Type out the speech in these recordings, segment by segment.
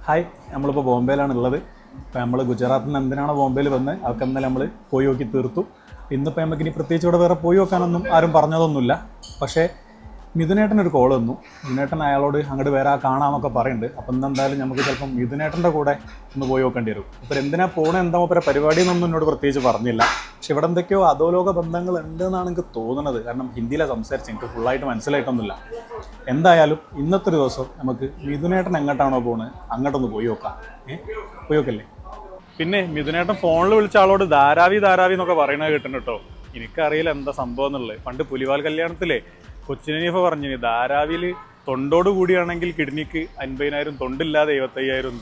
Hi, നമ്മളിപ്പോൾ ബോംബെയിലാണുള്ളത്. ഇപ്പോൾ നമ്മൾ ഗുജറാത്തിൽ നിന്ന് എന്തിനാണ് ബോംബെയിൽ വന്നത് അതൊക്കെ ഇന്നലെ നമ്മൾ പോയി നോക്കി തീർത്തു. ഇന്നിപ്പോൾ നമുക്ക് ഇനി പ്രത്യേകിച്ച് ഇവിടെ വേറെ പോയി നോക്കാനൊന്നും ആരും പറഞ്ഞതൊന്നുമില്ല. പക്ഷേ മിഥുനേട്ടനൊരു കോൾ വന്നു. മിഥുനേട്ടൻ അയാളോട് അങ്ങോട്ട് വരാൻ കാണാമെന്നൊക്കെ പറയുന്നുണ്ട്. അപ്പം ഇന്നെന്തായാലും നമുക്ക് ചിലപ്പം മിഥുനേട്ടൻ്റെ കൂടെ ഒന്ന് പോയി നോക്കേണ്ടി വരും. ഇപ്പോൾ എന്തിനാ പോകണേ, എന്താ മൂപ്പരെ പരിപാടി എന്നൊന്നും എന്നോട് പ്രത്യേകിച്ച് പറഞ്ഞില്ല. പക്ഷെ ഇവിടെ എന്തൊക്കെയോ അധോലോക ബന്ധങ്ങൾ ഉണ്ട് എന്നാണ് എനിക്ക് തോന്നുന്നത്. കാരണം ഹിന്ദിയിലാണ് സംസാരിച്ച് എനിക്ക് ഫുള്ളായിട്ട് മനസ്സിലായിട്ടൊന്നുമില്ല. എന്തായാലും ഇന്നത്തെ ഒരു ദിവസം നമുക്ക് മിഥുനേട്ടൻ എങ്ങോട്ടാണോ പോകുന്നത് അങ്ങോട്ടൊന്ന് പോയി നോക്കാം. പോയി നോക്കല്ലേ. പിന്നെ മിഥുനേട്ടൻ ഫോണിൽ വിളിച്ച ആളോട് ധാരാവി എന്നൊക്കെ പറയണത് കിട്ടുന്നു കേട്ടോ. എനിക്കറിയില്ല എന്താ സംഭവം എന്നുള്ളത്. പണ്ട് പുലിവാൽ കല്യാണത്തിലെ കൊച്ചിനീഫ പറഞ്ഞു, ധാരാവിയിൽ തൊണ്ടോട് കൂടിയാണെങ്കിൽ കിഡ്നിക്ക് 50,000, തൊണ്ടില്ലാതെ 75,000.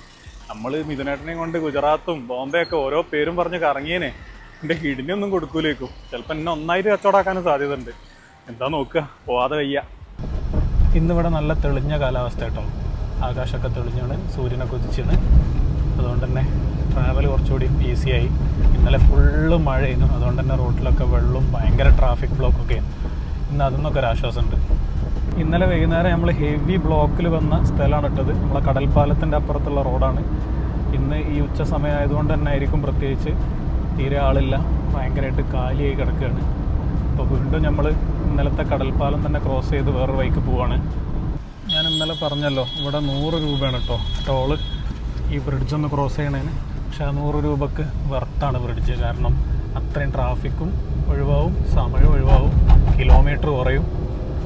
നമ്മൾ മിഥുനേട്ടനെയും കൊണ്ട് ഗുജറാത്തും ബോംബെ ഒക്കെ ഓരോ പേരും പറഞ്ഞ് കറങ്ങിയേനെ. എൻ്റെ കിഡ്നി ഒന്നും കൊടുക്കൂലേക്കും. ചിലപ്പോൾ എന്നെ ഒന്നായിട്ട് കച്ചവടമാക്കാനും സാധ്യത ഉണ്ട്. എന്താ നോക്കുക, പോവാതെ വയ്യ. ഇന്നിവിടെ നല്ല തെളിഞ്ഞ കാലാവസ്ഥ കേട്ടോ. ആകാശമൊക്കെ തെളിഞ്ഞാണ്, സൂര്യനൊക്കെ ഉദിച്ചാണ്. അതുകൊണ്ട് തന്നെ ട്രാവൽ കുറച്ചുകൂടി ഈസിയായി. ഇന്നലെ ഫുള്ള് മഴയായിരുന്നു. അതുകൊണ്ട് തന്നെ റോഡിലൊക്കെ വെള്ളവും ഭയങ്കര ട്രാഫിക് ബ്ലോക്കൊക്കെ ആയിരുന്നു. ഇന്ന് അതിന്നൊക്കെ ഒരു ആശ്വാസമുണ്ട്. ഇന്നലെ വൈകുന്നേരം നമ്മൾ ഹെവി ബ്ലോക്കിൽ വന്ന സ്ഥലമാണ് ഇട്ടത്. നമ്മളെ കടൽപ്പാലത്തിൻ്റെ അപ്പുറത്തുള്ള റോഡാണ്. ഇന്ന് ഈ ഉച്ച സമയം ആയതുകൊണ്ട് തന്നെ ആയിരിക്കും പ്രത്യേകിച്ച് തീരെ ആളില്ല, ഭയങ്കരമായിട്ട് കാലിയായി കിടക്കുകയാണ്. അപ്പോൾ വീണ്ടും നമ്മൾ ഇന്നലത്തെ കടൽപ്പാലം തന്നെ ക്രോസ് ചെയ്ത് വേറൊരു വഴിക്ക് പോവാണ്. ഞാൻ ഇന്നലെ പറഞ്ഞല്ലോ, ഇവിടെ 100 രൂപയാണ് കേട്ടോ ടോള് ഈ ബ്രിഡ്ജ് ഒന്ന് ക്രോസ് ചെയ്യണതിന്. പക്ഷേ ആ 100 രൂപക്ക് വെർത്താണ് ബ്രിഡ്ജ്. കാരണം അത്രയും ട്രാഫിക്കും ഒഴിവാവും, സമയം ഒഴിവാവും, കിലോമീറ്റർ കുറയും.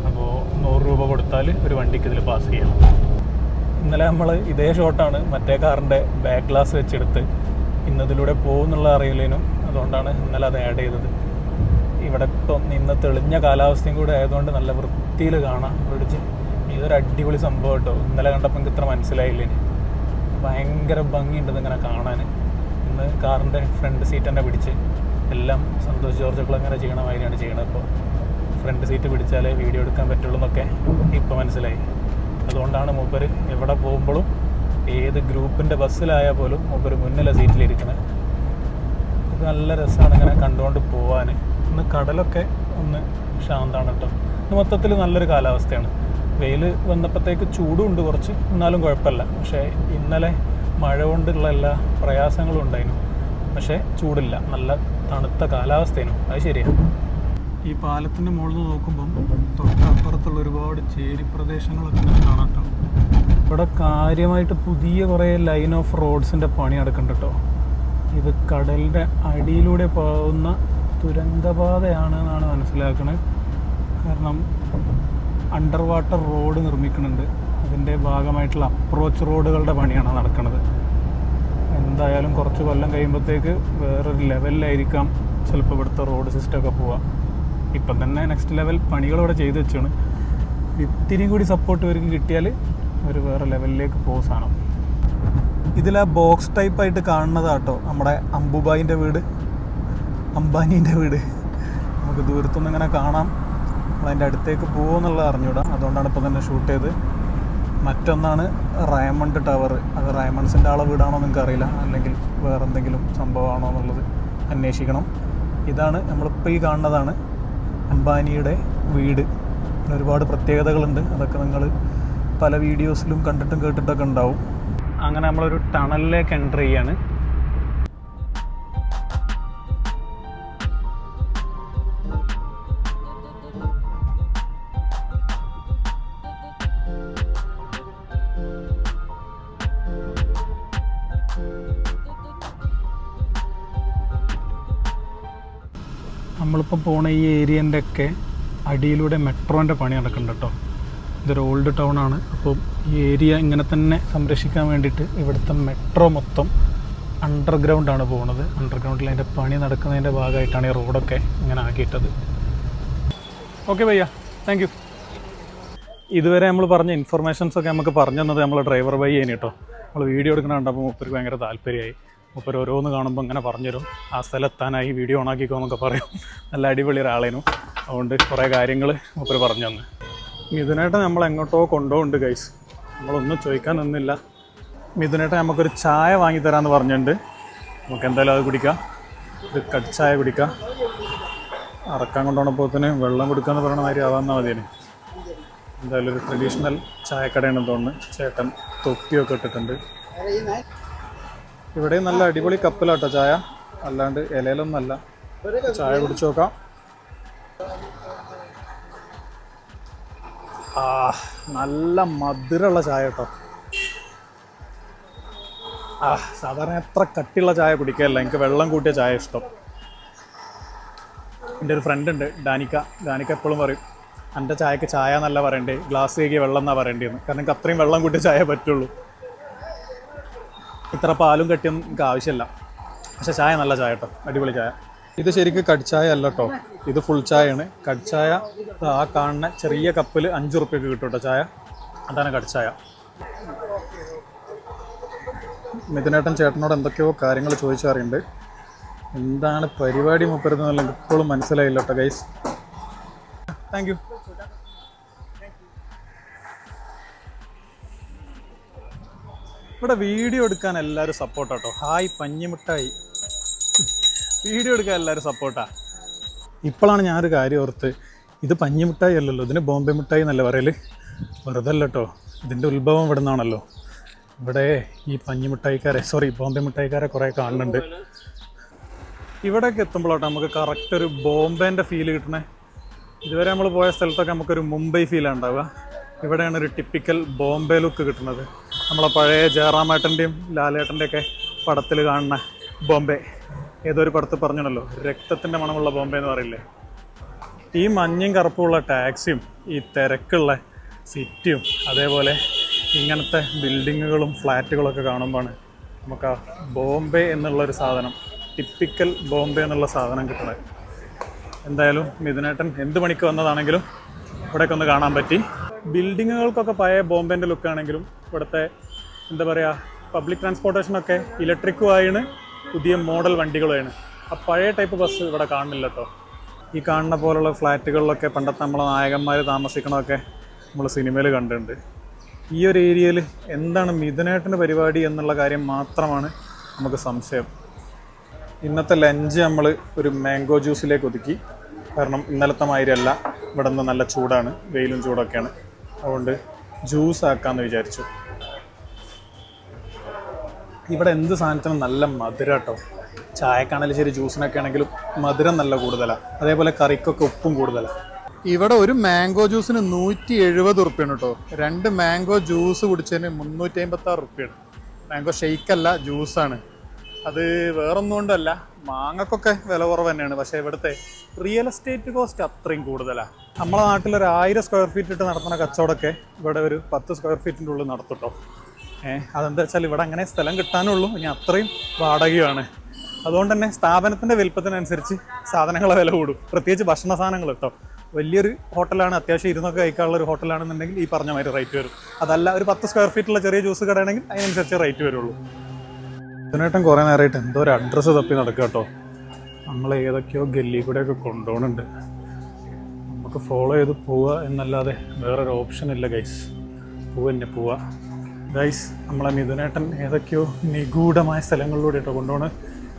അപ്പോൾ 100 രൂപ കൊടുത്താൽ ഒരു വണ്ടിക്ക് ഇതിൽ പാസ് ചെയ്യാം. ഇന്നലെ നമ്മൾ ഇതേ ഷോട്ടാണ് മറ്റേ കാറിൻ്റെ ബാക്ക് ഗ്ലാസ് വെച്ചെടുത്ത് ഇന്നതിലൂടെ പോകുന്നുള്ള അറിയില്ലേനും. അതുകൊണ്ടാണ് ഇന്നലെ അത് ആഡ് ചെയ്തത്. ഇവിടെ ഇപ്പം ഇന്ന് തെളിഞ്ഞ കാലാവസ്ഥയും കൂടെ ആയതുകൊണ്ട് നല്ല വൃത്തിയിൽ കാണാം ബ്രിഡ്ജ്. ഇതൊരു അടിപൊളി സംഭവം കേട്ടോ. ഇന്നലെ കണ്ടപ്പോൾ എനിക്ക് ഇത്ര മനസ്സിലായില്ലേന്. ഭയങ്കര ഭംഗിയുണ്ട് ഇങ്ങനെ കാണാൻ. ഇന്ന് കാറിൻ്റെ ഫ്രണ്ട് സീറ്റ് തന്നെ പിടിച്ച് എല്ലാം സന്തോഷ് ജോർജ് അങ്ങനെ ചെയ്യണ മാതിരിയാണ് ചെയ്യണത്. ഇപ്പോൾ ഫ്രണ്ട് സീറ്റ് പിടിച്ചാലേ വീഡിയോ എടുക്കാൻ പറ്റുള്ളൂ എന്നൊക്കെ ഇപ്പോൾ മനസ്സിലായി. അതുകൊണ്ടാണ് മൂപ്പര് എവിടെ പോകുമ്പോഴും ഏത് ഗ്രൂപ്പിൻ്റെ ബസ്സിലായാൽ പോലും മൂപ്പര് മുന്നിലെ സീറ്റിലിരിക്കണത്. ഇത് നല്ല രസമാണ് ഇങ്ങനെ കണ്ടുകൊണ്ട് പോവാൻ. ഇന്ന് കടലൊക്കെ ഒന്ന് ശാന്തമാണ് കേട്ടോ. ഇന്ന് മൊത്തത്തിൽ നല്ലൊരു കാലാവസ്ഥയാണ്. വെയിൽ വന്നപ്പോഴത്തേക്ക് ചൂടും ഉണ്ട് കുറച്ച്, എന്നാലും കുഴപ്പമില്ല. പക്ഷേ ഇന്നലെ മഴ കൊണ്ടുള്ള എല്ലാ പ്രയാസങ്ങളും ഉണ്ടായിരുന്നു. പക്ഷേ ചൂടില്ല, നല്ല തണുത്ത കാലാവസ്ഥയാണ്. അത് ശരിയാണ്. ഈ പാലത്തിൻ്റെ മുകളിൽ നിന്ന് നോക്കുമ്പം തൊട്ടപ്പുറത്തുള്ള ഒരുപാട് ചേരി പ്രദേശങ്ങളൊക്കെ കാണാം കേട്ടോ. ഇവിടെ കാര്യമായിട്ട് പുതിയ കുറേ ലൈൻ ഓഫ് റോഡ്സിൻ്റെ പണി നടക്കുന്നുണ്ട് കേട്ടോ. ഇത് കടലിൻ്റെ അടിയിലൂടെ പോകുന്ന തുരങ്കപാതയാണ് എന്നാണ് മനസ്സിലാക്കുന്നത്. കാരണം അണ്ടർ വാട്ടർ റോഡ് നിർമ്മിക്കുന്നുണ്ട്. അതിൻ്റെ ഭാഗമായിട്ടുള്ള അപ്രോച്ച് റോഡുകളുടെ പണിയാണ് നടക്കുന്നത്. എന്തായാലും കുറച്ച് കൊല്ലം കഴിയുമ്പോഴത്തേക്ക് വേറൊരു ലെവലിലായിരിക്കാം ചിലപ്പോൾ ഇവിടുത്തെ റോഡ് സിസ്റ്റമൊക്കെ പോവുക. ഇപ്പം തന്നെ നെക്സ്റ്റ് ലെവൽ പണികളിവിടെ ചെയ്ത് വെച്ചാണ്. ഇത്തിരി കൂടി സപ്പോർട്ട് ഇവർക്ക് കിട്ടിയാൽ ഒരു വേറെ ലെവലിലേക്ക് പോകും സാധനം. ഇതിൽ ആ ബോക്സ് ടൈപ്പായിട്ട് കാണുന്നതാട്ടോ നമ്മുടെ അംബുബായിൻ്റെ വീട്, അംബാനീൻ്റെ വീട്. നമുക്ക് ദൂരത്തുനിന്ന് ഇങ്ങനെ കാണാം. നമ്മളതിൻ്റെ അടുത്തേക്ക് പോകുമെന്നുള്ളത് അറിഞ്ഞൂടാ. അതുകൊണ്ടാണ് ഇപ്പോൾ തന്നെ ഷൂട്ട് ചെയ്ത്. മറ്റൊന്നാണ് റയമണ്ട് ടവർ. അത് റയമണ്ട്സിൻ്റെ ആളെ വീടാണോ നിങ്ങൾക്ക് അറിയില്ല, അല്ലെങ്കിൽ വേറെ എന്തെങ്കിലും സംഭവമാണോ എന്നുള്ളത് അന്വേഷിക്കണം. ഇതാണ് നമ്മളിപ്പോൾ ഈ കാണുന്നതാണ് അംബാനിയുടെ വീട്. ഒരുപാട് പ്രത്യേകതകളുണ്ട്. അതൊക്കെ നിങ്ങൾ പല വീഡിയോസിലും കണ്ടിട്ടും കേട്ടിട്ടൊക്കെ ഉണ്ടാവും. അങ്ങനെ നമ്മളൊരു ടണലിലേക്ക് എൻ്റർ ചെയ്യാണ്. നമ്മളിപ്പം പോണ ഈ ഏരിയൻ്റെ ഒക്കെ അടിയിലൂടെ മെട്രോൻ്റെ പണി നടക്കുന്നുണ്ട് കേട്ടോ. ഇതൊരു ഓൾഡ് ടൗൺ ആണ്. അപ്പോൾ ഈ ഏരിയ ഇങ്ങനെ തന്നെ സംരക്ഷിക്കാൻ വേണ്ടിയിട്ട് ഇവിടുത്തെ മെട്രോ മൊത്തം അണ്ടർഗ്രൗണ്ടാണ് പോകുന്നത്. അണ്ടർഗ്രൗണ്ടിൽ അതിൻ്റെ പണി നടക്കുന്നതിൻ്റെ ഭാഗമായിട്ടാണ് ഈ റോഡൊക്കെ ഇങ്ങനെ ആക്കിയിട്ടത്. ഓക്കെ ഭയ്യ, താങ്ക് യു. ഇതുവരെ നമ്മൾ പറഞ്ഞ ഇൻഫർമേഷൻസൊക്കെ നമുക്ക് പറഞ്ഞു തന്നത് നമ്മൾ ഡ്രൈവർ ഭയ്യേനെ കേട്ടോ. നമ്മൾ വീഡിയോ എടുക്കുന്ന കണ്ടപ്പോൾ മൂപ്പർക്ക് ഭയങ്കര താല്പര്യമായി. മൂപ്പർ ഓരോന്ന് കാണുമ്പോൾ ഇങ്ങനെ പറഞ്ഞുതരും. ആ സ്ഥലത്താനായി വീഡിയോ ഓണാക്കിക്കോ എന്നൊക്കെ പറയും. നല്ല അടിപൊളി ഒരാളേനു. അതുകൊണ്ട് കുറേ കാര്യങ്ങൾ മൂപ്പർ പറഞ്ഞു തന്നു. മിഥുനേട്ടൻ നമ്മൾ എങ്ങോട്ടോ കൊണ്ടുപോകുന്നുണ്ട് ഗൈസ്. നമ്മളൊന്നും ചോദിക്കാൻ നിന്നില്ല. മിഥുനേട്ടൻ നമുക്കൊരു ചായ വാങ്ങിത്തരാമെന്ന് പറഞ്ഞിട്ടുണ്ട്. നമുക്ക് എന്തായാലും അത് കുടിക്കാം. ഒരു കടിച്ചായ കുടിക്കാം. അറക്കാൻ കൊണ്ടുപോകുമ്പോൾ തന്നെ വെള്ളം കൊടുക്കാമെന്ന് പറയണ മാതിരി ആവാന്നാൽ മതിയേനെ. എന്തായാലും ഒരു ട്രഡീഷണൽ ചായക്കടയാണെന്ന് തോന്നുന്നു. ചേട്ടൻ തൊപ്പിയൊക്കെ ഇട്ടിട്ടുണ്ട്. ഇവിടെ നല്ല അടിപൊളി കപ്പിലാട്ടോ ചായ, അല്ലാണ്ട് ഇലയിലൊന്നല്ല. ചായ കുടിച്ചു നോക്കാം. നല്ല മധുരമുള്ള ചായ കേട്ടോ. സാധാരണ എത്ര കട്ടിയുള്ള ചായ കുടിക്കാറില്ല, എനിക്ക് വെള്ളം കൂട്ടിയ ചായ ഇഷ്ടം. എൻ്റെ ഒരു ഫ്രണ്ട് ഉണ്ട് ഡാനിക്ക എപ്പോഴും പറയും, എൻ്റെ ചായക്ക് ചായ എന്നല്ല പറയണ്ടേ, ഗ്ലാസ് കേക്കിയ വെള്ളം എന്നാണ് പറയേണ്ടതെന്ന്. കാരണം എനിക്ക് അത്രയും വെള്ളം കൂട്ടിയ ചായ പറ്റുള്ളൂ. ഇത്ര പാലും കട്ടിയൊന്നും എനിക്ക് ആവശ്യമില്ല. പക്ഷേ ചായ നല്ല ചായ കേട്ടോ, അടിപൊളി ചായ. ഇത് ശരിക്കും കടിച്ചായ അല്ല കേട്ടോ, ഇത് ഫുൾ ചായയാണ്. കടിച്ചായ ആ കാണുന്ന ചെറിയ കപ്പിൽ 5 റുപ്യക്ക് കിട്ടും കേട്ടോ ചായ, അതാണ് കടിച്ചായ. മിഥുനേട്ടൻ ചേട്ടനോട് എന്തൊക്കെയോ കാര്യങ്ങൾ ചോദിച്ചറിയുന്നുണ്ട്. എന്താണ് പരിപാടി മുപ്പരുന്നുള്ള ഇപ്പോഴും മനസ്സിലായില്ല കേട്ടോ ഗൈസ്. Thank you. ഇവിടെ വീഡിയോ എടുക്കാൻ എല്ലാവരും സപ്പോർട്ടാട്ടോ. ഹായ് പഞ്ഞിമിഠായി, വീഡിയോ എടുക്കാൻ എല്ലാവരും സപ്പോർട്ടാ. ഇപ്പോഴാണ് ഞാനൊരു കാര്യം ഓർത്ത്, ഇത് പഞ്ഞിമിഠായി അല്ലല്ലോ, ഇതിന് ബോംബെ മിഠായി എന്നല്ല പറയൽ. വെറുതെ അല്ല കേട്ടോ, ഇതിൻ്റെ ഉത്ഭവം ഇവിടെ നിന്നാണല്ലോ. ഇവിടെ ഈ ബോംബെ മിഠായിക്കാരെ കുറേ കാണുന്നുണ്ട്. ഇവിടേക്ക് എത്തുമ്പോഴാട്ടോ നമുക്ക് കറക്റ്റ് ഒരു ബോംബേൻ്റെ ഫീൽ കിട്ടണേ. ഇതുവരെ നമ്മൾ പോയ സ്ഥലത്തൊക്കെ നമുക്കൊരു മുംബൈ ഫീലാണ് ഉണ്ടാവുക. ഇവിടെയാണ് ഒരു ടിപ്പിക്കൽ ബോംബെ ലുക്ക് കിട്ടുന്നത്. നമ്മളെ പഴയ ജയറാമേട്ടൻ്റെയും ലാലേട്ടൻ്റെയൊക്കെ പടത്തിൽ കാണുന്ന ബോംബെ. ഏതൊരു പടത്ത് പറഞ്ഞല്ലോ, രക്തത്തിൻ്റെ മണമുള്ള ബോംബെ എന്ന് പറയില്ലേ. ഈ മഞ്ഞയും കറുപ്പുള്ള ടാക്സിയും ഈ തിരക്കുള്ള സിറ്റിയും അതേപോലെ ഇങ്ങനത്തെ ബിൽഡിങ്ങുകളും ഫ്ലാറ്റുകളൊക്കെ കാണുമ്പോഴാണ് നമുക്ക് ആ ബോംബെ എന്നുള്ളൊരു സാധനം, ടിപ്പിക്കൽ ബോംബെ എന്നുള്ള സാധനം കിട്ടണത്. എന്തായാലും മിഥുനേട്ടൻ എന്ത് പണിക്ക് വന്നതാണെങ്കിലും ഇവിടെയൊക്കെ ഒന്ന് കാണാൻ പറ്റി. ബിൽഡിങ്ങുകൾക്കൊക്കെ പഴയ ബോംബെൻ്റെ ലുക്കാണെങ്കിലും ഇവിടുത്തെ എന്താ പറയുക, പബ്ലിക് ട്രാൻസ്പോർട്ടേഷനൊക്കെ ഇലക്ട്രിക്കുമായാണ്, പുതിയ മോഡൽ വണ്ടികളുമാണ്. ആ പഴയ ടൈപ്പ് ബസ് ഇവിടെ കാണുന്നില്ല കേട്ടോ. ഈ കാണുന്ന പോലുള്ള ഫ്ലാറ്റുകളിലൊക്കെ പണ്ടത്തെ നമ്മളെ നായകന്മാർ താമസിക്കണമൊക്കെ നമ്മൾ സിനിമയിൽ കണ്ടിട്ടുണ്ട്. ഈ ഒരു ഏരിയയിൽ എന്താണ് മിഥുനേട്ടൻ്റെ പരിപാടി എന്നുള്ള കാര്യം മാത്രമാണ് നമുക്ക് സംശയം. ഇന്നത്തെ ലഞ്ച് നമ്മൾ ഒരു മാംഗോ ജ്യൂസിലേക്ക് ഒതുക്കി. കാരണം ഇന്നലത്തെ മാതിരിയല്ല, ഇവിടെ നിന്ന് നല്ല ചൂടാണ്, വെയിലും ചൂടൊക്കെയാണ്. അതുകൊണ്ട് ജ്യൂസ് ആക്കാമെന്ന് വിചാരിച്ചു. ഇവിടെ എന്ത് സാധനത്തിനും നല്ല മധുരം കേട്ടോ. ചായക്കാണെങ്കിലും ശരി, ജ്യൂസിനൊക്കെ ആണെങ്കിലും മധുരം നല്ല കൂടുതലാണ്. അതേപോലെ കറിക്കൊക്കെ ഉപ്പും കൂടുതലാണ്. ഇവിടെ ഒരു മാംഗോ ജ്യൂസിന് 170 റുപ്യാണ് കേട്ടോ. 2 മാംഗോ ജ്യൂസ് കുടിച്ചതിന് 356 റുപ്യാണ്. മാംഗോ ഷെയ്ക്കല്ല, ജ്യൂസാണ്. അത് വേറൊന്നും കൊണ്ടല്ല, മാങ്ങക്കൊക്കെ വില കുറവ് തന്നെയാണ്. പക്ഷേ ഇവിടുത്തെ റിയൽ എസ്റ്റേറ്റ് കോസ്റ്റ് അത്രയും കൂടുതലാണ്. നമ്മളെ നാട്ടിലൊരു 1000 സ്ക്വയർ ഫീറ്റ് ഇട്ട് നടത്തുന്ന കച്ചവടമൊക്കെ ഇവിടെ ഒരു 10 സ്ക്വയർ ഫീറ്റിൻ്റെ ഉള്ളിൽ നടത്തുട്ടോ. അതെന്താ വെച്ചാൽ ഇവിടെ അങ്ങനെ സ്ഥലം കിട്ടാനുള്ളൂ, ഇനി അത്രയും വാടകയാണ്. അതുകൊണ്ട് തന്നെ സ്ഥാപനത്തിൻ്റെ വലിപ്പത്തിനനുസരിച്ച് സാധനങ്ങളെ വില കൂടും. പ്രത്യേകിച്ച് ഭക്ഷണ സാധനങ്ങൾ കേട്ടോ. വലിയൊരു ഹോട്ടലാണ്, അത്യാവശ്യം ഇരുന്നൊക്കെ കഴിക്കാനുള്ള ഒരു ഹോട്ടലാണെന്നുണ്ടെങ്കിൽ ഈ പറഞ്ഞ മാതിരി റേറ്റ് വരും. അതല്ല ഒരു 10 സ്ക്വയർ ഫീറ്റുള്ള ചെറിയ ജ്യൂസ് കടയാണെങ്കിൽ അതിനനുസരിച്ച് റേറ്റ് വരുള്ളൂ. ഇതിനായിട്ടും കുറേ നേരമായിട്ട് എന്തോ ഒരു അഡ്രസ്സ് തപ്പി നടക്കുക കേട്ടോ. നമ്മൾ ഏതൊക്കെയോ ഗല്ലി കൂടെയൊക്കെ കൊണ്ടുപോകുന്നുണ്ട്. നമുക്ക് ഫോളോ ചെയ്ത് പോവുക എന്നല്ലാതെ വേറൊരു ഓപ്ഷൻ ഇല്ല ഗൈസ്. പോവുക ഗൈസ്. നമ്മളെ മിഥുനേട്ടൻ ഏതൊക്കെയോ നിഗൂഢമായ സ്ഥലങ്ങളിലൂടെ കേട്ടോ കൊണ്ടുപോകണം.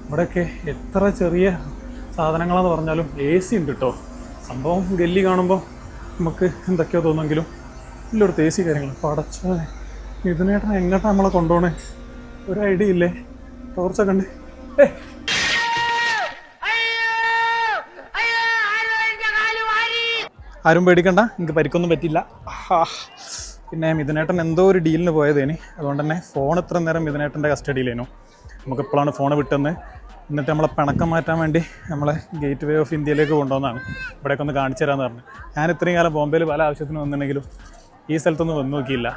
ഇവിടെയൊക്കെ എത്ര ചെറിയ സാധനങ്ങളാന്ന് പറഞ്ഞാലും AC ഉണ്ട് കേട്ടോ. സംഭവം ഗല്ലി കാണുമ്പോൾ നമുക്ക് എന്തൊക്കെയോ തോന്നുമെങ്കിലും ഇല്ലൊരു AC കാര്യങ്ങൾ. പടച്ചോനെ, മിഥുനേട്ടൻ എങ്ങോട്ടാണ് നമ്മളെ കൊണ്ടുപോകണേ? ഒരു ഐഡിയ ഇല്ലേ? ടോർച്ചൊക്കെ ഉണ്ട്. ആരും പേടിക്കണ്ട, എനിക്ക് പരിക്കൊന്നും പറ്റില്ല. പിന്നെ മിഥുനേട്ടൻ എന്തോ ഒരു ഡീലിന് പോയതേനി. അതുകൊണ്ട് തന്നെ ഫോൺ ഇത്ര നേരം മിഥുനേട്ടൻ്റെ കസ്റ്റഡിയിലേനു. നമുക്കിപ്പോഴാണ് ഫോൺ വിട്ടെന്ന്. എന്നിട്ട് നമ്മളെ പിണക്കം മാറ്റാൻ വേണ്ടി നമ്മളെ ഗേറ്റ് വേ ഓഫ് ഇന്ത്യയിലേക്ക് കൊണ്ടുവന്നതാണ്. ഇവിടേക്ക് ഒന്ന് കാണിച്ചു തരാമെന്ന് പറഞ്ഞു. ഞാൻ ഇത്രയും കാലം ബോംബെയിൽ പല ആവശ്യത്തിന് വന്നിട്ടുണ്ടെങ്കിലും ഈ സ്ഥലത്തൊന്നും വന്നു നോക്കിയില്ല.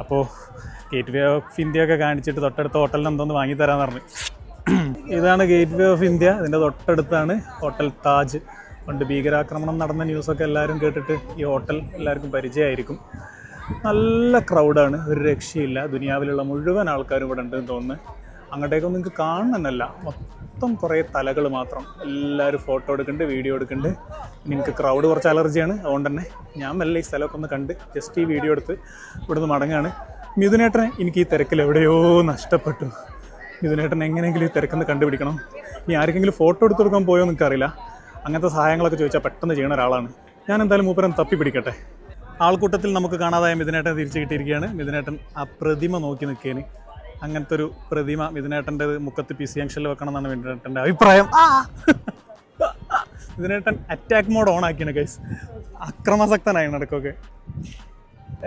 അപ്പോൾ ഗേറ്റ് വേ ഓഫ് ഇന്ത്യ ഒക്കെ കാണിച്ചിട്ട് തൊട്ടടുത്ത ഹോട്ടലിന് എന്തോന്ന് വാങ്ങിത്തരാമെന്ന് പറഞ്ഞു. ഇതാണ് ഗേറ്റ് വേ ഓഫ് ഇന്ത്യ. ഇതിൻ്റെ തൊട്ടടുത്താണ് ഹോട്ടൽ താജ്. പണ്ട് ഭീകരാക്രമണം നടന്ന ന്യൂസൊക്കെ എല്ലാവരും കേട്ടിട്ട് ഈ ഹോട്ടൽ എല്ലാവർക്കും പരിചയമായിരിക്കും. നല്ല ക്രൗഡാണ്, ഒരു രക്ഷയില്ല. ദുനിയാവിലുള്ള മുഴുവൻ ആൾക്കാരും ഇവിടെ ഉണ്ടെന്ന് തോന്നുന്നു. അങ്ങോട്ടേക്കൊന്നും നിങ്ങൾക്ക് കാണണമെന്നല്ല, മൊത്തം കുറേ തലകൾ മാത്രം. എല്ലാവരും ഫോട്ടോ എടുക്കുന്നുണ്ട്, വീഡിയോ എടുക്കുന്നുണ്ട്. എനിക്ക് ക്രൗഡ് കുറച്ച് അലർജിയാണ്. അതുകൊണ്ട് തന്നെ ഞാൻ മെല്ലെ ഈ സ്ഥലമൊക്കെ ഒന്ന് കണ്ട് ജസ്റ്റ് ഈ വീഡിയോ എടുത്ത് ഇവിടുന്ന് മടങ്ങുകയാണ്. മിഥുനേട്ടനെ എനിക്ക് ഈ തിരക്കിൽ എവിടെയോ നഷ്ടപ്പെട്ടു. മിഥുനേട്ടൻ എങ്ങനെയെങ്കിലും ഈ തിരക്കൊന്ന് കണ്ടുപിടിക്കണം. ഇനി ആർക്കെങ്കിലും ഫോട്ടോ എടുത്ത് കൊടുക്കാൻ പോയോ എന്ന് എനിക്കറിയില്ല. അങ്ങനത്തെ സഹായങ്ങളൊക്കെ ചോദിച്ചാൽ പെട്ടെന്ന് ചെയ്യുന്ന ഒരാളാണ് ഞാൻ. എന്തായാലും മൂപ്പരം തപ്പി പിടിക്കട്ടെ. ആൾക്കൂട്ടത്തിൽ നമുക്ക് കാണാതായ മിഥുനേട്ടനെ തിരിച്ചു കിട്ടിയിരിക്കുകയാണ്. മിഥുനേട്ടൻ ആ പ്രതിമ നോക്കി നിൽക്കുകയാണ്. അങ്ങനത്തെ ഒരു പ്രതിമ മിഥുനേട്ടൻ്റെ മുക്കത്ത് PC ജംഗ്ഷനിൽ വെക്കണം എന്നാണ് മിഥുനേട്ടൻ്റെ അഭിപ്രായം. മിഥുനേട്ടൻ അറ്റാക്ക് മോഡ് ഓൺ ആക്കിയാണ് ഗൈസ്, അക്രമാസക്തനായി നടക്കൊക്കെ.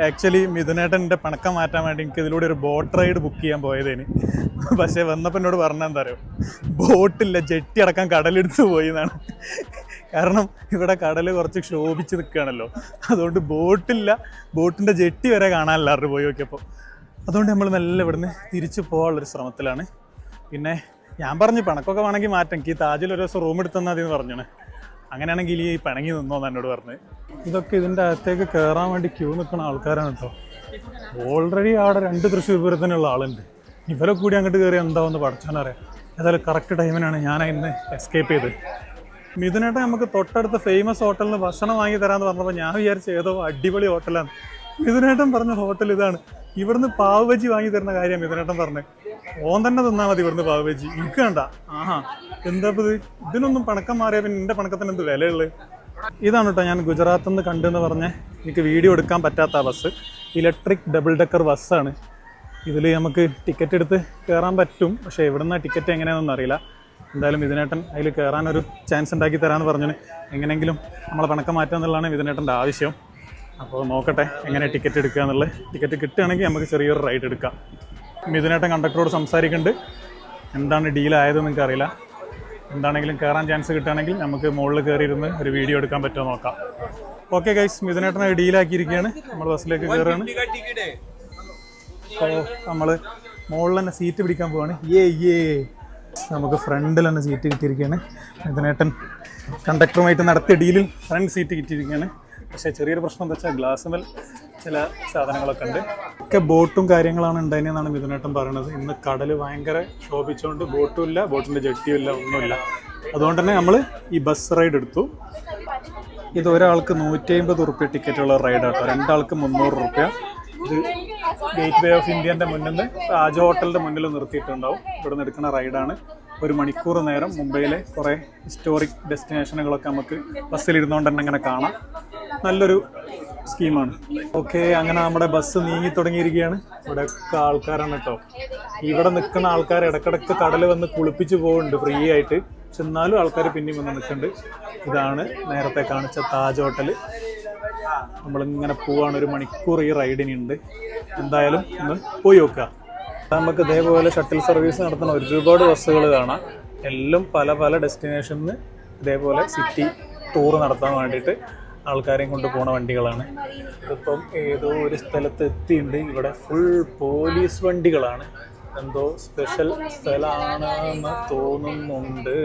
ആക്ച്വലി മിഥുനേട്ടൻ്റെ പണക്കം മാറ്റാൻ വേണ്ടി എനിക്ക് ഇതിലൂടെ ഒരു ബോട്ട് റൈഡ് ബുക്ക് ചെയ്യാൻ പോയതേന്. പക്ഷേ വന്നപ്പോൾ എന്നോട് പറഞ്ഞാൽ എന്താ പറയുക, ബോട്ടില്ല, ജെട്ടി അടക്കം കടലെടുത്ത് പോയി എന്നാണ്. കാരണം ഇവിടെ കടൽ കുറച്ച് ക്ഷോഭിച്ച് നിൽക്കുകയാണല്ലോ, അതുകൊണ്ട് ബോട്ടില്ല, ബോട്ടിൻ്റെ ജെട്ടി വരെ കാണാനില്ല ആരുടെ പോയി നോക്കിയപ്പോൾ. അതുകൊണ്ട് നമ്മൾ നല്ല ഇവിടുന്ന് തിരിച്ചു പോകാനുള്ളൊരു ശ്രമത്തിലാണ്. പിന്നെ ഞാൻ പറഞ്ഞു പണക്കൊക്കെ വേണമെങ്കിൽ മാറ്റാം, എനിക്ക് ഈ താജിൽ ഒരു ദിവസം റൂം എടുത്തെന്നാൽ മതി എന്ന് പറഞ്ഞാണ്. അങ്ങനെയാണെങ്കിൽ ഈ പിണങ്ങി നിന്നോന്ന് എന്നോട് പറഞ്ഞ്. ഇതൊക്കെ ഇതിൻ്റെ അകത്തേക്ക് കയറാൻ വേണ്ടി ക്യൂ നിൽക്കുന്ന ആൾക്കാരാണ് കേട്ടോ. ഓൾറെഡി അവിടെ 2 തൃശ്ശൂർ പൂരത്തിനുള്ള ആളുണ്ട്. ഇവരെ കൂടി അങ്ങോട്ട് കയറി എന്താവെന്ന് പഠിച്ചാനറിയാം. ഏതായാലും കറക്റ്റ് ടൈമിനാണ് ഞാൻ അതിന് എസ്കേപ്പ് ചെയ്ത്. മിഥുനേട്ടൻ നമുക്ക് തൊട്ടടുത്ത ഫേമസ് ഹോട്ടലിൽ നിന്ന് ഭക്ഷണം വാങ്ങി തരാമെന്ന് പറഞ്ഞപ്പോൾ ഞാൻ വിചാരിച്ച ഏതോ അടിപൊളി ഹോട്ടലാണ്. മിഥുനേട്ടൻ പറഞ്ഞ ഹോട്ടൽ ഇതാണ്. ഇവിടുന്ന് പാവ് ബജി വാങ്ങി തരുന്ന കാര്യം മിഥുനേട്ടൻ പറഞ്ഞത്. ഓൻ തന്നെ തിന്നാൽ മതി ഇവിടുന്ന് പാവ് ബജി, എനിക്ക് വേണ്ട. എന്താ ഇത്, ഇതിനൊന്നും പണക്കം മാറിയാൽ പിന്നെ എൻ്റെ പണക്കത്തിന് എന്ത് വിലയുള്ളത്. ഇതാണ് കേട്ടോ ഞാൻ ഗുജറാത്തിൽ നിന്ന് കണ്ടെന്ന് പറഞ്ഞ് എനിക്ക് വീഡിയോ എടുക്കാൻ പറ്റാത്ത ബസ്. ഇലക്ട്രിക് ഡബിൾ ഡെക്കർ ബസ്സാണ്. ഇതിൽ നമുക്ക് ടിക്കറ്റ് എടുത്ത് കയറാൻ പറ്റും, പക്ഷേ ഇവിടുന്ന് ടിക്കറ്റ് എങ്ങനെയാണെന്നൊന്നും അറിയില്ല. എന്തായാലും മിഥുനേട്ടൻ അതിൽ കയറാനൊരു ചാൻസ് ഉണ്ടാക്കി തരാമെന്ന് പറഞ്ഞു. എങ്ങനെയെങ്കിലും നമ്മളെ പണക്കം മാറ്റുക എന്നുള്ളതാണ് മിഥുനേട്ടൻ്റെ ആവശ്യം. അപ്പോൾ നോക്കട്ടെ എങ്ങനെ ടിക്കറ്റ് എടുക്കുക എന്നുള്ളത്. ടിക്കറ്റ് കിട്ടുകയാണെങ്കിൽ നമുക്ക് ചെറിയൊരു റൈഡ് എടുക്കാം. മിഥുനേട്ടൻ കണ്ടക്ടറോട് സംസാരിക്കുന്നുണ്ട്. എന്താണ് ഡീലായതെന്ന് എനിക്ക് അറിയില്ല. എന്താണെങ്കിലും കയറാൻ ചാൻസ് കിട്ടുകയാണെങ്കിൽ നമുക്ക് മുകളിൽ കയറിയിരുന്ന് ഒരു വീഡിയോ എടുക്കാൻ പറ്റുമോ നോക്കാം. ഓക്കെ ഗൈസ്, മിഥുനേട്ടനെ ഡീലാക്കിയിരിക്കുകയാണ്. നമ്മൾ ബസ്സിലേക്ക് കയറുകയാണ്. അപ്പോൾ നമ്മൾ മുകളിൽ തന്നെ സീറ്റ് പിടിക്കാൻ പോവാണ്. നമുക്ക് ഫ്രണ്ടിൽ തന്നെ സീറ്റ് കിട്ടിയിരിക്കുകയാണ്. മിഥുനേട്ടൻ കണ്ടക്ടറുമായിട്ട് നടത്തിയ ഡീലിൽ ഫ്രണ്ട് സീറ്റ് കിട്ടിയിരിക്കുകയാണ്. പക്ഷേ ചെറിയൊരു പ്രശ്നം എന്താ വെച്ചാൽ ഗ്ലാസ് ചില സാധനങ്ങളൊക്കെ ഉണ്ട്. ഒക്കെ ബോട്ടും കാര്യങ്ങളാണ് ഉണ്ടായിരുന്നതെന്നാണ് മിഥുനേട്ടൻ പറയുന്നത്. ഇന്ന് കടൽ ഭയങ്കര ശോഭിച്ചുകൊണ്ട് ബോട്ടും ഇല്ല, ബോട്ടിൻ്റെ ജെട്ടിയും ഇല്ല, ഒന്നുമില്ല. അതുകൊണ്ട് തന്നെ നമ്മൾ ഈ ബസ് റൈഡ് എടുത്തു. ഇത് ഒരാൾക്ക് 150 റുപ്യ ടിക്കറ്റുള്ള റൈഡാട്ടോ, 2 ആൾക്ക് 300 റുപ്യ. ഇത് ഗേറ്റ് വേ ഓഫ് ഇന്ത്യൻ്റെ മുന്നിൽ നിന്ന് താജ് ഹോട്ടലിൻ്റെ മുന്നിൽ നിർത്തിയിട്ടുണ്ടാവും. ഇവിടെ നിന്ന് എടുക്കുന്ന റൈഡാണ്. 1 മണിക്കൂർ നേരം മുംബൈയിലെ കുറേ ഹിസ്റ്റോറിക് ഡെസ്റ്റിനേഷനുകളൊക്കെ നമുക്ക് ബസ്സിലിരുന്നുകൊണ്ട് തന്നെ അങ്ങനെ കാണാം. നല്ലൊരു സ്കീമാണ്. ഓക്കെ, അങ്ങനെ നമ്മുടെ ബസ് നീങ്ങി തുടങ്ങിയിരിക്കുകയാണ്. ഇവിടെ ഒക്കെ ആൾക്കാരാണ് കേട്ടോ. ഇവിടെ നിൽക്കുന്ന ആൾക്കാർ ഇടക്കിടക്ക് കടൽ വന്ന് കുളിപ്പിച്ച് പോകുന്നുണ്ട് ഫ്രീ ആയിട്ട്. പക്ഷെ എന്നാലും ആൾക്കാർ പിന്നെയും വന്ന് നിൽക്കുന്നുണ്ട്. ഇതാണ് നേരത്തെ കാണിച്ച താജ് ഹോട്ടൽ. നമ്മളിങ്ങനെ പോവാണ്. 1 മണിക്കൂർ ഈ റൈഡിനുണ്ട്. എന്തായാലും ഒന്ന് പോയി നോക്കുക. നമുക്ക് ഇതേപോലെ ഷട്ടിൽ സർവീസ് നടത്തുന്ന ഒരുപാട് ബസ്സുകൾ കാണാം. എല്ലാം പല പല ഡെസ്റ്റിനേഷനിൽ ഇതേപോലെ സിറ്റി ടൂർ നടത്താൻ വേണ്ടിയിട്ട് ആൾക്കാരെയും കൊണ്ട് പോണ വണ്ടികളാണ്. ഇതിപ്പം ഏതോ ഒരു സ്ഥലത്ത് എത്തിയിട്ടുണ്ട്. ഇവിടെ ഫുൾ പോലീസ് വണ്ടികളാണ്. എന്തോ സ്പെഷ്യൽ സ്ഥലമാണെന്ന് തോന്നുന്നുണ്ട്.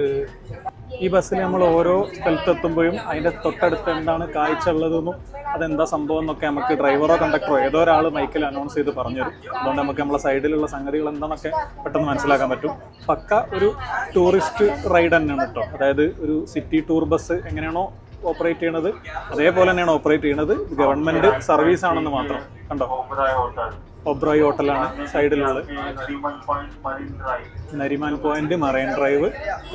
ഈ ബസ്സിൽ നമ്മൾ ഓരോ സ്ഥലത്തെത്തുമ്പോഴും അതിൻ്റെ തൊട്ടടുത്ത് എന്താണ് കാഴ്ച ഉള്ളതെന്നും അതെന്താ സംഭവം എന്നൊക്കെ നമുക്ക് ഡ്രൈവറോ കണ്ടക്ടറോ ഏതോ ഒരാൾ മൈക്കിൽ അനൗൺസ് ചെയ്ത് പറഞ്ഞു തരും. അതുകൊണ്ട് നമുക്ക് നമ്മളെ സൈഡിലുള്ള സംഗതികൾ എന്താണെന്നൊക്കെ പെട്ടെന്ന് മനസ്സിലാക്കാൻ പറ്റും. പക്ക ഒരു ടൂറിസ്റ്റ് റൈഡ് തന്നെയാണ് കേട്ടോ. അതായത് ഒരു സിറ്റി ടൂർ ബസ് എങ്ങനെയാണോ ഓപ്പറേറ്റ് ചെയ്യണത് അതേപോലെ തന്നെയാണ് ഓപ്പറേറ്റ് ചെയ്യണത്. ഗവൺമെൻറ് സർവീസ് ആണെന്ന് മാത്രം. കണ്ടോ, ഒബ്രോയ് ഹോട്ടലാണ് സൈഡിലുള്ളത്. Nariman Point, Marine Drive,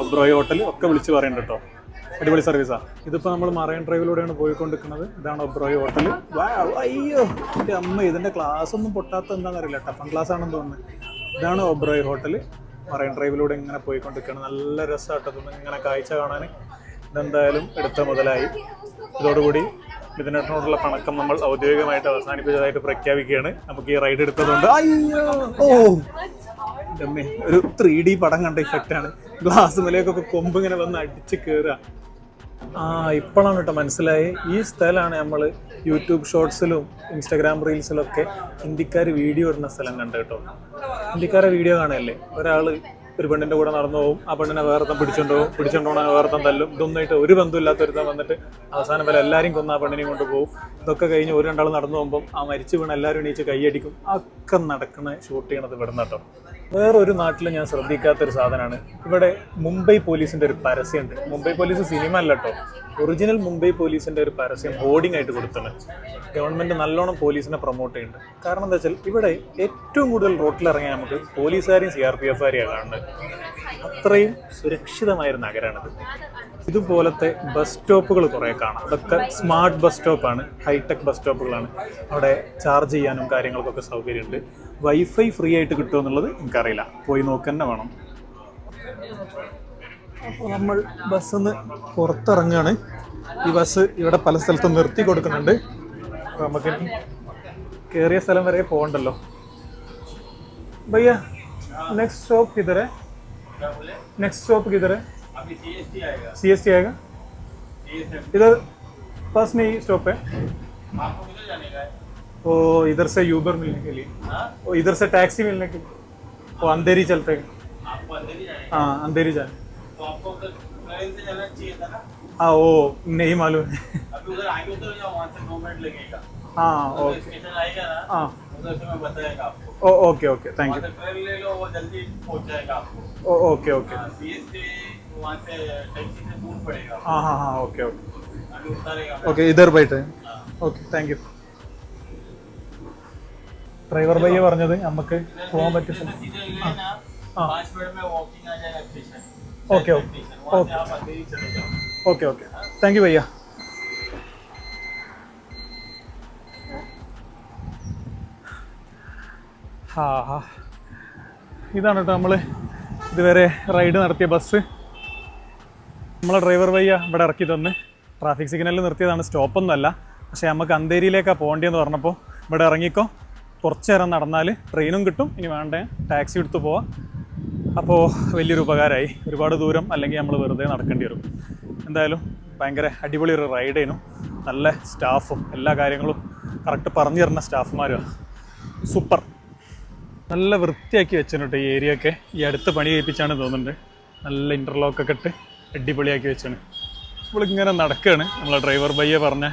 Oberoi hotel ഒക്കെ വിളിച്ച് പറയുന്നുണ്ട് കേട്ടോ. അടിപൊളി സർവീസാണ്. ഇതിപ്പോൾ നമ്മൾ മറൈൻ ഡ്രൈവിലൂടെയാണ് പോയിക്കൊണ്ടിരിക്കുന്നത്. ഇതാണ് ഒബ്രോയ് ഹോട്ടൽ. അയ്യോ എൻ്റെ അമ്മ, ഇതിൻ്റെ ഗ്ലാസ് ഒന്നും പൊട്ടാത്ത എന്താണെന്ന് അറിയില്ല, ടഫൻ ഗ്ലാസ് ആണെന്ന് തോന്നുന്നത്. ഇതാണ് ഒബ്രോയ് ഹോട്ടൽ. മറൈൻ ഡ്രൈവിലൂടെ ഇങ്ങനെ പോയിക്കൊണ്ടിരിക്കുകയാണ്. നല്ല രസമായിട്ടൊന്നും ഇങ്ങനെ കാഴ്ച കാണാൻ. ഇതെന്തായാലും എടുത്ത മുതലായി. ഇതോടുകൂടി മിഥുനേട്ടനോടുള്ള പണക്കം നമ്മൾ ഔദ്യോഗികമായിട്ട് അവസാനിപ്പിച്ചതായിട്ട് പ്രഖ്യാപിക്കുകയാണ്. നമുക്ക് ഈ റൈഡ് എടുത്തതുകൊണ്ട് ഒരു 3D പടം കണ്ട ഇഫക്റ്റാണ്. ഗ്ലാസ് മേലേക്കൊക്കെ കൊമ്പ് ഇങ്ങനെ വന്ന് അടിച്ച് കയറുക. ഇപ്പോഴാണ് കേട്ടോ മനസ്സിലായി. ഈ സ്ഥലമാണ് നമ്മൾ യൂട്യൂബ് ഷോർട്സിലും ഇൻസ്റ്റാഗ്രാം റീൽസിലൊക്കെ ഹിന്ദിക്കാർ വീഡിയോ ഇടുന്ന സ്ഥലം കണ്ടു കേട്ടോ. ഹിന്ദിക്കാരെ വീഡിയോ കാണുകയല്ലേ, ഒരാൾ ഒരു പെണ്ണിൻ്റെ കൂടെ നടന്നു പോകും, ആ പെണ്ണിനെ വേർത്തം പിടിച്ചോണ്ടോണ വേർത്തം തല്ലും. ഇതൊന്നായിട്ട് ഒരു ബന്ധമില്ലാത്ത ഒരുത്തം വന്നിട്ട് അവസാനം വരെ എല്ലാവരും കൊന്ന് ആ പെണ്ണിനെയും കൊണ്ടുപോകും. ഇതൊക്കെ കഴിഞ്ഞ് 1-2 നടന്നു പോകുമ്പം ആ മരിച്ചു വീണ് എല്ലാവരും എണീച്ച് കൈയടിക്കും. ഒക്കെ നടക്കുന്ന ഷൂട്ട് ചെയ്യണത് ഇവിടുന്ന് കേട്ടോ. വേറൊരു നാട്ടിൽ ഞാൻ ശ്രദ്ധിക്കാത്തൊരു സാധനമാണ്. ഇവിടെ മുംബൈ പോലീസിൻ്റെ ഒരു പരസ്യമുണ്ട്. മുംബൈ പോലീസ് സിനിമ അല്ല കേട്ടോ, ഒറിജിനൽ മുംബൈ പോലീസിൻ്റെ ഒരു പരസ്യം ബോർഡിംഗ് ആയിട്ട് കൊടുത്തത്. ഗവൺമെൻറ് നല്ലോണം പോലീസിനെ പ്രൊമോട്ട് ചെയ്യുന്നുണ്ട്. കാരണം എന്താ വെച്ചാൽ ഇവിടെ ഏറ്റവും കൂടുതൽ റോട്ടിലിറങ്ങിയാൽ നമുക്ക് പോലീസുകാരെയും CRPF കാരെയാണ് കാണുന്നത്. അത്രയും സുരക്ഷിതമായൊരു നഗരമാണിത്. ഇതുപോലത്തെ ബസ് സ്റ്റോപ്പുകൾ കുറേ കാണാം. അതൊക്കെ സ്മാർട്ട് ബസ് സ്റ്റോപ്പാണ്, ഹൈടെക് ബസ് സ്റ്റോപ്പുകളാണ്. അവിടെ ചാർജ് ചെയ്യാനും കാര്യങ്ങൾക്കൊക്കെ സൗകര്യമുണ്ട്. വൈഫൈ ഫ്രീ ആയിട്ട് കിട്ടുമോ എന്നുള്ളത് എനിക്കറിയില്ല, പോയി നോക്കുക തന്നെ വേണം. അപ്പോൾ നമ്മൾ ബസ്സിൽ നിന്ന് പുറത്തിറങ്ങുകയാണ്. ഈ ബസ് ഇവിടെ പല സ്ഥലത്തും നിർത്തി കൊടുക്കുന്നുണ്ട്. അപ്പോൾ നമുക്ക് കയറിയ സ്ഥലം വരെ പോകണ്ടല്ലോ. भैया नेक्स्ट स्टॉप किधर है? नेक्स्ट स्टॉप किधर है? अभी CST आएगा। CST आएगा इधर पास में ही स्टॉप है। आपको किधर जाने का है? वो इधर से यूबर मिलने के लिए, वो इधर से टैक्सी मिलने के लिए, वो अंधेरी चलते हैं। आपको अंधेरी जाने का? हाँ अंधेरी जाने। तो आपको उधर ट्रेन से जाना चाहिए था ना? हाँ वो नहीं मालूम है। अभी उधर आगे उधर जाओ, वहाँ से 2 मिनट लगेगा। हाँ ओके। स्टेशन आएगा ना, हाँ उधर से मैं बताएगा आपको। ओके ओके थैंक वहाँ यू। से ट्रेन ले लो, वो जल्दी पहुँच जाएगा आपको। Okay okay. CST वहाँ से टैक्सी से दूर पड़ेगा। हाँ हाँ हाँ ओके ओके अभी उतारेगा। ओके इधर बैठे ഓക്കെ താങ്ക് യു. ഡ്രൈവർ ഭയ്യ പറഞ്ഞത് നമുക്ക് പോകാൻ പറ്റിയ സ്ഥലം. सीधे ले ना, 5 मिनट में वॉकिंग आ जाएगा स्टेशन। ओके ओके वहाँ से आप अंधेरी चले जाओ। ഓക്കെ ഓക്കെ താങ്ക് യു ഭയ്യ. ഹാ ഇതാണ് കേട്ടോ നമ്മൾ ഇതുവരെ റൈഡ് നടത്തിയ ബസ്. നമ്മളെ ഡ്രൈവർ ഭയ്യ ഇവിടെ ഇറക്കി തന്ന് ട്രാഫിക് സിഗ്നലിൽ നിർത്തിയതാണ്, സ്റ്റോപ്പൊന്നുമല്ല. പക്ഷേ നമുക്ക് അന്തേരിയിലേക്കാണ് പോകേണ്ടതെന്ന് പറഞ്ഞപ്പോൾ ഇവിടെ ഇറങ്ങിക്കോ, കുറച്ച് നേരം നടന്നാൽ ട്രെയിനും കിട്ടും, ഇനി വേണ്ടേ ടാക്സി എടുത്ത് പോവാം. അപ്പോൾ വലിയൊരു ഉപകാരമായി. ഒരുപാട് ദൂരം അല്ലെങ്കിൽ നമ്മൾ വെറുതെ നടക്കേണ്ടി വരും. എന്തായാലും ഭയങ്കര അടിപൊളി ഒരു റൈഡേനു. നല്ല സ്റ്റാഫും എല്ലാ കാര്യങ്ങളും കറക്റ്റ് പറഞ്ഞു തരുന്ന സ്റ്റാഫുമാരുമാണ്. സൂപ്പർ. നല്ല വൃത്തിയാക്കി വെച്ചിട്ടുണ്ട് ഈ ഏരിയ ഒക്കെ. ഈ അടുത്ത് പണി കഴിപ്പിച്ചാണ് തോന്നുന്നുണ്ട്. നല്ല ഇൻ്റർലോക്കൊക്കെ ഇട്ട് അടിപൊളിയാക്കി വെച്ചാണ്. നമ്മളിങ്ങനെ നടക്കുകയാണ് നമ്മളെ ഡ്രൈവർ ഭയ്യ പറഞ്ഞ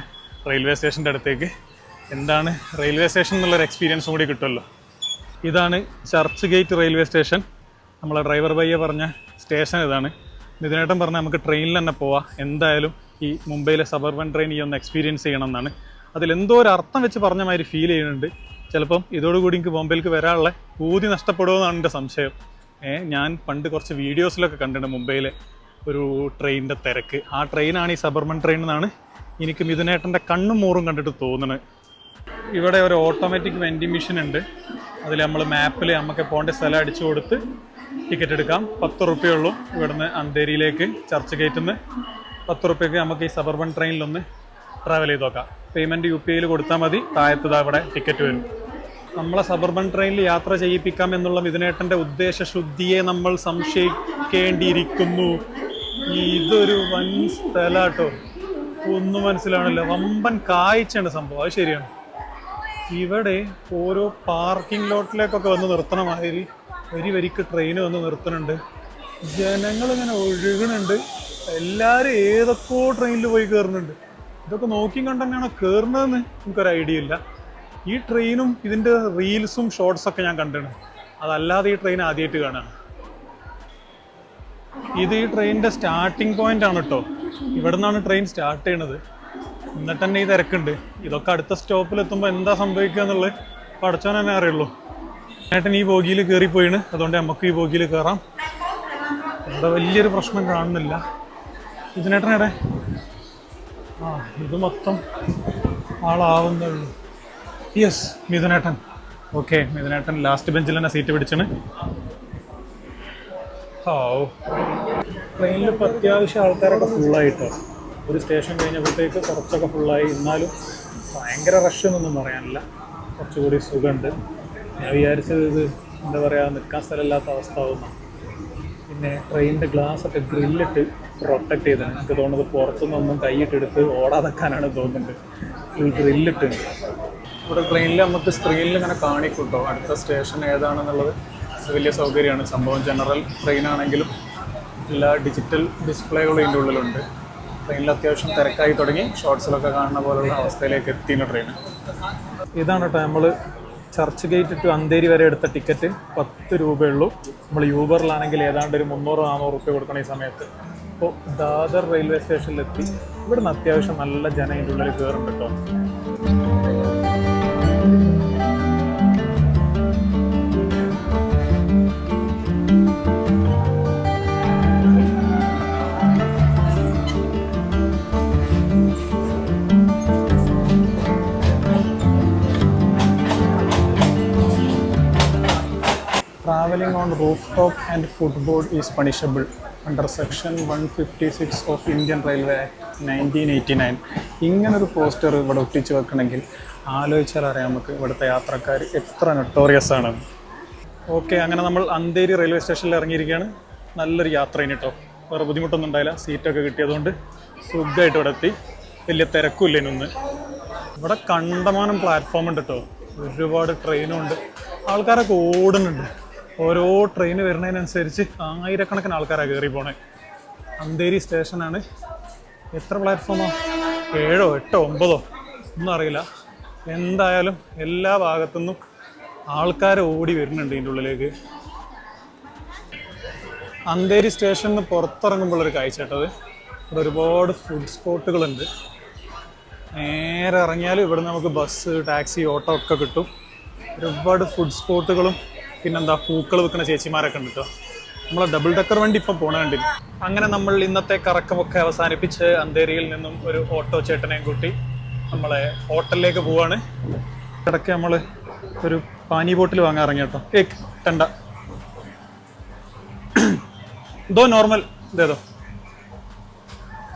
റെയിൽവേ സ്റ്റേഷൻ്റെ അടുത്തേക്ക്. എന്താണ് റെയിൽവേ സ്റ്റേഷൻ എന്നുള്ളൊരു എക്സ്പീരിയൻസും കൂടി കിട്ടുമല്ലോ. ഇതാണ് ചർച്ച് ഗേറ്റ് റെയിൽവേ സ്റ്റേഷൻ. നമ്മളെ ഡ്രൈവർ ഭയ്യ പറഞ്ഞ സ്റ്റേഷൻ ഇതാണ്. ഇതിനേട്ടൻ പറഞ്ഞാൽ നമുക്ക് ട്രെയിനിൽ തന്നെ പോവാം, എന്തായാലും ഈ മുംബൈയിലെ സബർബൻ ട്രെയിൻ ഈ ഒന്ന് എക്സ്പീരിയൻസ് ചെയ്യണം എന്നാണ്. അതിലെന്തോ ഒരു അർത്ഥം വെച്ച് പറഞ്ഞ മാതിരി ഫീൽ ചെയ്യുന്നുണ്ട്. ചിലപ്പം ഇതോടുകൂടി എനിക്ക് ബോംബെയിലേക്ക് വരാനുള്ള പൂതി നഷ്ടപ്പെടുമെന്നാണ് എൻ്റെ സംശയം. ഞാൻ പണ്ട് കുറച്ച് വീഡിയോസിലൊക്കെ കണ്ടിട്ടുണ്ട് മുംബൈയിലെ ഒരു ട്രെയിനിൻ്റെ തിരക്ക്. ആ ട്രെയിനാണ് ഈ സബർബൻ ട്രെയിൻ എന്നാണ് എനിക്ക് മിഥുനേട്ടൻ്റെ കണ്ണും മൂറും കണ്ടിട്ട് തോന്നുന്നത്. ഇവിടെ ഒരു ഓട്ടോമാറ്റിക് വെൻഡിങ് മെഷീൻ ഉണ്ട്. അതിൽ നമ്മൾ മാപ്പിൽ നമുക്ക് പോകേണ്ട സ്ഥലം അടിച്ചു കൊടുത്ത് ടിക്കറ്റ് എടുക്കാം. 10 റുപ്യയുള്ളൂ ഇവിടുന്ന് അന്തേരിയിലേക്ക്. ചർച്ച് ഗേറ്റിൽ നിന്ന് 10 റുപ്യക്ക് നമുക്ക് ഈ സബർബൻ ട്രെയിനിലൊന്ന് ട്രാവൽ ചെയ്ത് നോക്കാം. പേയ്മെൻറ്റ് UPIയിൽ കൊടുത്താൽ മതി. താഴത്തത് അവിടെ ടിക്കറ്റ് വരും. നമ്മളെ സബർബൻ ട്രെയിനിൽ യാത്ര ചെയ്യിപ്പിക്കാം എന്നുള്ള മിഥുനേട്ടൻ്റെ ഉദ്ദേശശുദ്ധിയെ നമ്മൾ സംശയിക്കേണ്ടിയിരിക്കുന്നു. ഇതൊരു വൻ സ്ഥലാട്ടോ, ഒന്നും മനസ്സിലാവണില്ല. വമ്പൻ കാഴ്ചയാണ് സംഭവം, അത് ശരിയാണ്. ഇവിടെ ഓരോ പാർക്കിംഗ് ലോട്ടിലേക്കൊക്കെ വന്ന് നിർത്തണ മാതിരി വരിക്ക് ട്രെയിൻ വന്ന് നിർത്തുന്നുണ്ട്. ജനങ്ങളിങ്ങനെ ഒഴുകുന്നുണ്ട്. എല്ലാവരും ഏതൊക്കെയോ ട്രെയിനിൽ പോയി കയറുന്നുണ്ട്. ഇതൊക്കെ നോക്കിയും കണ്ട് തന്നെയാണോ കയറുന്നതെന്ന് എനിക്കൊരു ഐഡിയ ഇല്ല. ഈ ട്രെയിനും ഇതിൻ്റെ റീൽസും ഷോർട്സൊക്കെ ഞാൻ കണ്ടിട്ടുണ്ട്, അതല്ലാതെ ഈ ട്രെയിൻ ആദ്യമായിട്ട് കാണുകയാണ്. ഇത് ഈ ട്രെയിനിൻ്റെ സ്റ്റാർട്ടിംഗ് പോയിന്റ് ആണ് കേട്ടോ. ഇവിടെ നിന്നാണ് ട്രെയിൻ സ്റ്റാർട്ട് ചെയ്യണത്. എന്നിട്ട് തന്നെ ഈ തിരക്കുണ്ട്. ഇതൊക്കെ അടുത്ത സ്റ്റോപ്പിലെത്തുമ്പോൾ എന്താ സംഭവിക്കുക എന്നുള്ളത് പഠിച്ചവൻ തന്നെ അറിയുള്ളൂ. ഏട്ടൻ ഈ ബോഗിയിൽ കയറിപ്പോയിണ്, അതുകൊണ്ട് നമുക്ക് ഈ ബോഗിയിൽ കയറാം. ഇവിടെ വലിയൊരു പ്രശ്നം കാണുന്നില്ല. ഇതിനേട്ടനേടെ ഇത് മൊത്തം ആളാവുന്നേ ഉള്ളൂ. യെസ് മിഥുനേട്ടൻ. ഓക്കെ മിഥുനേട്ടൻ ലാസ്റ്റ് ബെഞ്ചിൽ തന്നെ സീറ്റ് പിടിച്ചാണ്. ട്രെയിനിൽ ഇപ്പോൾ അത്യാവശ്യം ആൾക്കാരൊക്കെ ഫുള്ളായിട്ടോ. ഒരു സ്റ്റേഷൻ കഴിഞ്ഞപ്പോഴത്തേക്ക് കുറച്ചൊക്കെ ഫുള്ളായി. എന്നാലും ഭയങ്കര റഷ് എന്നൊന്നും പറയാനില്ല, കുറച്ചുകൂടി സുഖമുണ്ട്. ഞാൻ വിചാരിച്ചത് ഇത് എന്താ പറയുക, നിൽക്കാൻ സ്ഥലമില്ലാത്ത അവസ്ഥ ആവുന്നു. പിന്നെ ട്രെയിനിൻ്റെ ഗ്ലാസ്സൊക്കെ ഗ്രില്ലിട്ട് പ്രൊട്ടക്റ്റ് ചെയ്താണ്. എനിക്ക് തോന്നുന്നത് പുറത്തുനിന്നൊന്നും കൈയിട്ടെടുത്ത് ഓടാതെക്കാനാണ് തോന്നുന്നുണ്ട്. ഫുൾ ഗ്രില്ലിട്ട്. ഇവിടെ ട്രെയിനിൽ നമുക്ക് സ്ക്രീനിൽ ഇങ്ങനെ കാണിക്കും കേട്ടോ അടുത്ത സ്റ്റേഷൻ ഏതാണെന്നുള്ളത്. വലിയ സൗകര്യമാണ് സംഭവം. ജനറൽ ട്രെയിനാണെങ്കിലും എല്ലാ ഡിജിറ്റൽ ഡിസ്പ്ലേകളും ഇതിൻ്റെ ഉള്ളിലുണ്ട്. ട്രെയിനിൽ അത്യാവശ്യം തിരക്കായി തുടങ്ങി. ഷോർട്സിലൊക്കെ കാണുന്ന പോലുള്ള അവസ്ഥയിലേക്ക് എത്തിയ ട്രെയിൻ ഇതാണ് കേട്ടോ. നമ്മൾ ചർച്ച് ഗേറ്റ് ടു അന്തേരി വരെ എടുത്ത ടിക്കറ്റ് 10 രൂപയുള്ളൂ. നമ്മൾ യൂബറിലാണെങ്കിൽ ഏതാണ്ട് ഒരു 300-400 റുപ്യ കൊടുക്കണം ഈ സമയത്ത്. അപ്പോൾ ദാദർ റെയിൽവേ സ്റ്റേഷനിലെത്തി. ഇവിടുന്ന് അത്യാവശ്യം നല്ല ജനം ഇതിൻ്റെ ഉള്ളിൽ കയറുന്നുണ്ട് കേട്ടോ. Traveling on rooftop and footboard is punishable under section 156 of Indian Railway Act 1989. ഇങ്ങനൊരു പോസ്റ്റർ ഇവിടെ ഒട്ടിച്ച് വെക്കണമെങ്കിൽ ആലോചിച്ചാൽ അറിയാം നമുക്ക് ഇവിടുത്തെ യാത്രക്കാർ എത്ര നൊട്ടോറിയസ് ആണ്. ഓക്കെ, അങ്ങനെ നമ്മൾ അന്തേരി റെയിൽവേ സ്റ്റേഷനിൽ ഇറങ്ങിയിരിക്കുകയാണ്. നല്ലൊരു യാത്ര കേട്ടോ, വേറെ ബുദ്ധിമുട്ടൊന്നും ഉണ്ടായില്ല. സീറ്റൊക്കെ കിട്ടിയതുകൊണ്ട് സുഖമായിട്ട് ഇവിടെ എത്തി. വലിയ തിരക്കില്ല ഇനൊന്ന്. ഇവിടെ കണ്ടമാനം പ്ലാറ്റ്ഫോം ഉണ്ട് കേട്ടോ, ഒരുപാട് ട്രെയിനും ഉണ്ട്, ആൾക്കാരൊക്കെ ഓടുന്നുണ്ട്. ഓരോ ട്രെയിൻ വരുന്നതിനനുസരിച്ച് ആയിരക്കണക്കിന് ആൾക്കാരാണ് കയറി പോണേ. അന്തേരി സ്റ്റേഷനാണ്. എത്ര പ്ലാറ്റ്ഫോമോ, 7, 8, 9 ഒന്നും അറിയില്ല. എന്തായാലും എല്ലാ ഭാഗത്തുനിന്നും ആൾക്കാർ ഓടി വരുന്നുണ്ട് ഇതിൻ്റെ ഉള്ളിലേക്ക്. അന്തേരി സ്റ്റേഷനിൽ നിന്ന് പുറത്തിറങ്ങുമ്പോഴൊരു കാഴ്ച കേട്ടത്, ഇവിടെ ഒരുപാട് ഫുഡ് സ്പോട്ടുകളുണ്ട്. നേരെ ഇറങ്ങിയാൽ ഇവിടെ നമുക്ക് ബസ്, ടാക്സി, ഓട്ടോ ഒക്കെ കിട്ടും. ഒരുപാട് ഫുഡ് സ്പോട്ടുകളും പിന്നെന്താ പൂക്കൾ വെക്കുന്ന ചേച്ചിമാരൊക്കെ ഉണ്ട് കേട്ടോ. നമ്മളെ ഡബിൾ ഡെക്കർ വണ്ടി ഇപ്പം പോണുണ്ട്. അങ്ങനെ നമ്മൾ ഇന്നത്തെ കറക്കമൊക്കെ അവസാനിപ്പിച്ച് അന്തേരിയിൽ നിന്നും ഒരു ഓട്ടോ ചേട്ടനെയും കൂട്ടി നമ്മളെ ഹോട്ടലിലേക്ക് പോവാണ്. ഇടയ്ക്ക് നമ്മൾ ഒരു പാനി ബോട്ടിൽ വാങ്ങാൻ ഇറങ്ങി കേട്ടോ. ടണ്ട ഇതോ നോർമൽ ഇതേതോ.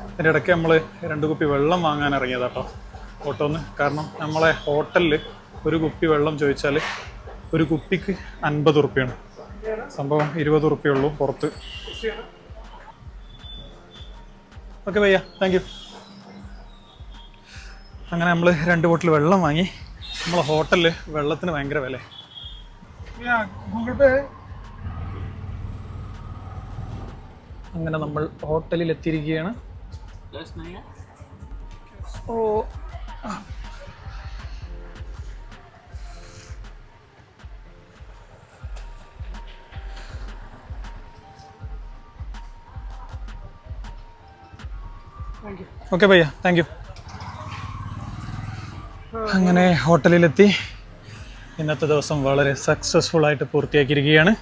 അതിൻ്റെ ഇടയ്ക്ക് നമ്മൾ 2 കുപ്പി വെള്ളം വാങ്ങാൻ ഇറങ്ങിയതാട്ടോ ഓട്ടോന്ന്. കാരണം നമ്മളെ ഹോട്ടലിൽ ഒരു കുപ്പി വെള്ളം ചോദിച്ചാൽ ഒരു കുപ്പിക്ക് 50 റുപ്യാണ്. സംഭവം 20 റുപ്യുള്ളൂ പുറത്ത്. ഓക്കെ ഭയ്യ, താങ്ക് യു. അങ്ങനെ നമ്മൾ 2 ബോട്ടിൽ വെള്ളം വാങ്ങി. നമ്മളെ ഹോട്ടലിൽ വെള്ളത്തിന് ഭയങ്കര വില. ഗൂഗിൾ പേ. അങ്ങനെ നമ്മൾ ഹോട്ടലിൽ എത്തിയിരിക്കുകയാണ്. ഓ ഓക്കെ ഭയ്യ, താങ്ക് യു. അങ്ങനെ ഹോട്ടലിലെത്തി. ഇന്നത്തെ ദിവസം വളരെ സക്സസ്ഫുൾ ആയിട്ട് പൂർത്തിയാക്കിയിരിക്കുകയാണ്.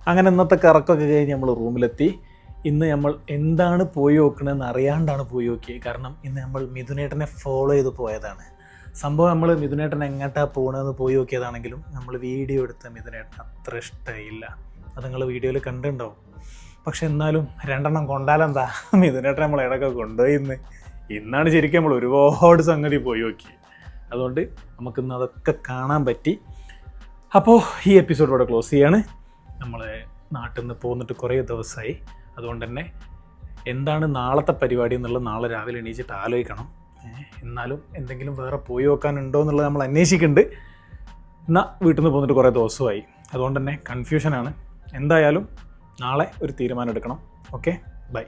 അങ്ങനെ ഇന്നത്തെ കറക്കമൊക്കെ കഴിഞ്ഞ് നമ്മൾ റൂമിലെത്തി. ഇന്ന് നമ്മൾ എന്താണ് പോയി നോക്കണമെന്ന് അറിയാണ്ടാണ് പോയി നോക്കിയത്. കാരണം ഇന്ന് നമ്മൾ മിഥുനേട്ടനെ ഫോളോ ചെയ്ത് പോയതാണ്. സംഭവം നമ്മൾ മിഥുനേട്ടൻ എങ്ങോട്ടാണ് പോകണമെന്ന് പോയി നോക്കിയതാണെങ്കിലും നമ്മൾ വീഡിയോ എടുത്ത മിഥുനേട്ടൻ അത്ര ഇഷ്ടമായില്ല. അത് നിങ്ങൾ വീഡിയോയിൽ കണ്ടിട്ടുണ്ടാവും. പക്ഷെ എന്നാലും 2 കൊണ്ടാലെന്താ, മിഥുനേട്ടൻ നമ്മൾ ഇടയ്ക്ക് കൊണ്ടുപോയി. ഇന്നാണ് ശരിക്കും നമ്മൾ ഒരുപാട് സംഗതി പോയി നോക്കി. അതുകൊണ്ട് നമുക്കിന്ന് അതൊക്കെ കാണാൻ പറ്റി. അപ്പോൾ ഈ എപ്പിസോഡോടെ ക്ലോസ് ചെയ്യാണ്. നമ്മൾ നാട്ടിൽ നിന്ന് പോന്നിട്ട് കുറേ ദിവസമായി. അതുകൊണ്ട് തന്നെ എന്താണ് നാളത്തെ പരിപാടി എന്നുള്ളത് നാളെ രാവിലെ എണീച്ചിട്ട് ആലോചിക്കണം. എന്നാലും എന്തെങ്കിലും വേറെ പോയി നോക്കാനുണ്ടോ എന്നുള്ളത് നമ്മൾ അന്വേഷിക്കുന്നുണ്ട്. എന്നാൽ വീട്ടിൽ നിന്ന് പോന്നിട്ട് കുറേ ദിവസമായി. അതുകൊണ്ട് തന്നെ കൺഫ്യൂഷനാണ്. എന്തായാലും നാളെ ഒരു തീരുമാനം എടുക്കണം. Okay, by.